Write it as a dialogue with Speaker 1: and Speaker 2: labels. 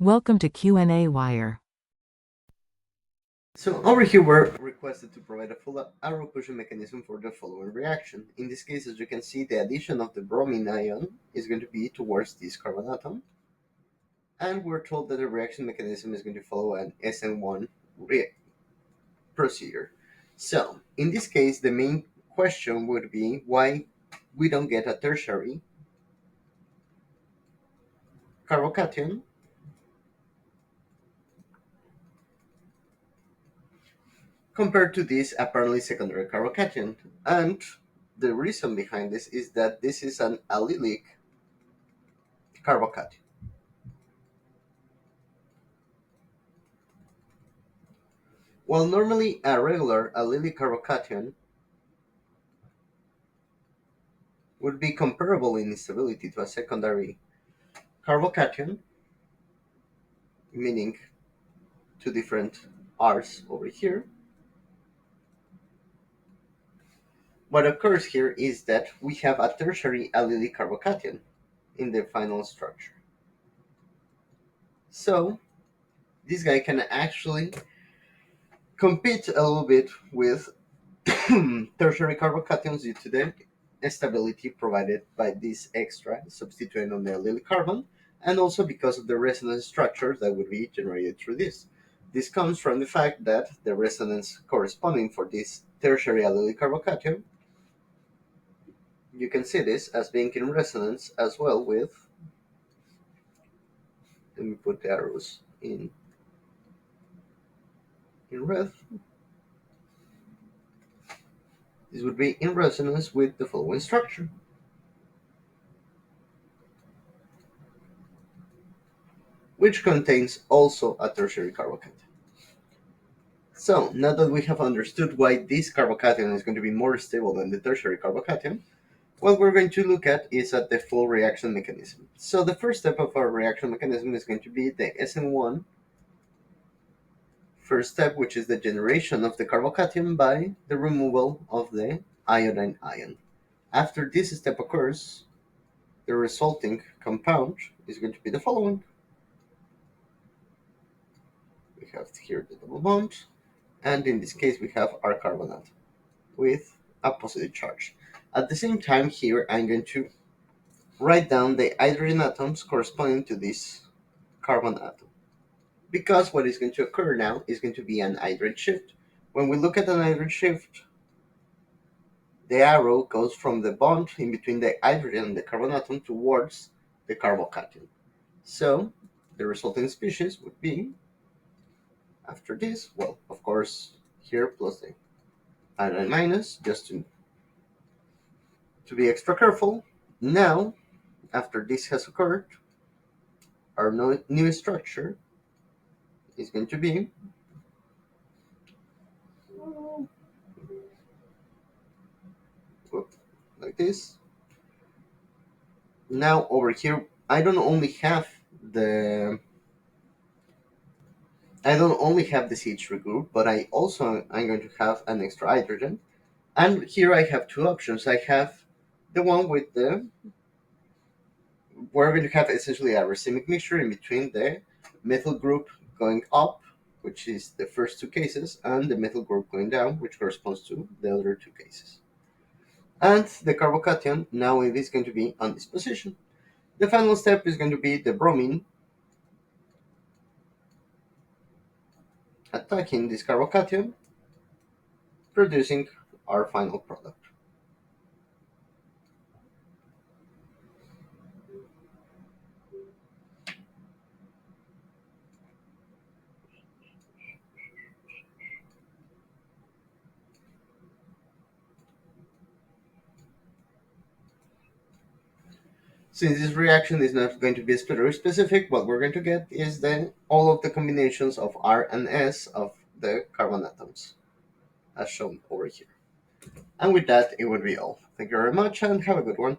Speaker 1: Welcome to qnawire.
Speaker 2: So over here we're requested to provide a full arrow pushing mechanism for the following reaction. In this case, as you can see, the addition of the bromine ion is going to be towards this carbon atom. And we're told that the reaction mechanism is going to follow an SN1 procedure. So in this case, the main question would be why we don't get a tertiary carbocation compared to this apparently secondary carbocation. And the reason behind this is that this is an allylic carbocation. While normally a regular allylic carbocation would be comparable in stability to a secondary carbocation, meaning two different R's over here, what occurs here is that we have a tertiary allylic carbocation in the final structure. So this guy can actually compete a little bit with tertiary carbocations due to the stability provided by this extra substituent on the allylic carbon, and also because of the resonance structure that would be generated through this. This comes from the fact that the resonance corresponding for this tertiary allylic carbocation, you can see this as being in resonance as well with, let me put the arrows in red. This would be in resonance with the following structure, which contains also a tertiary carbocation. So now that we have understood why this carbocation is going to be more stable than the tertiary carbocation, what we're going to look at is at the full reaction mechanism. So the first step of our reaction mechanism is going to be the SN1 first step, which is the generation of the carbocation by the removal of the iodine ion. After this step occurs, the resulting compound is going to be the following. We have here the double bond, and in this case we have our carbonate with a positive charge. At the same time here I'm going to write down the hydrogen atoms corresponding to this carbon atom, because what is going to occur now is going to be an hydride shift. When we look at an hydride shift, the arrow goes from the bond in between the hydrogen and the carbon atom towards the carbocation. So the resulting species would be, after this, well, of course, here plus the iodine minus, just to be extra careful. Now, after this has occurred, our new structure is going to be like this. Now over here, I don't only have the CH3 group, but I'm going to have an extra hydrogen. And here I have two options. I have the one with we're going to have essentially a racemic mixture in between the methyl group going up, which is the first two cases, and the methyl group going down, which corresponds to the other two cases. And the carbocation, now it is going to be on this position. The final step is going to be the bromine attacking this carbocation, producing our final product. Since this reaction is not going to be very specific, what we're going to get is then all of the combinations of R and S of the carbon atoms, as shown over here. And with that, it would be all. Thank you very much and have a good one.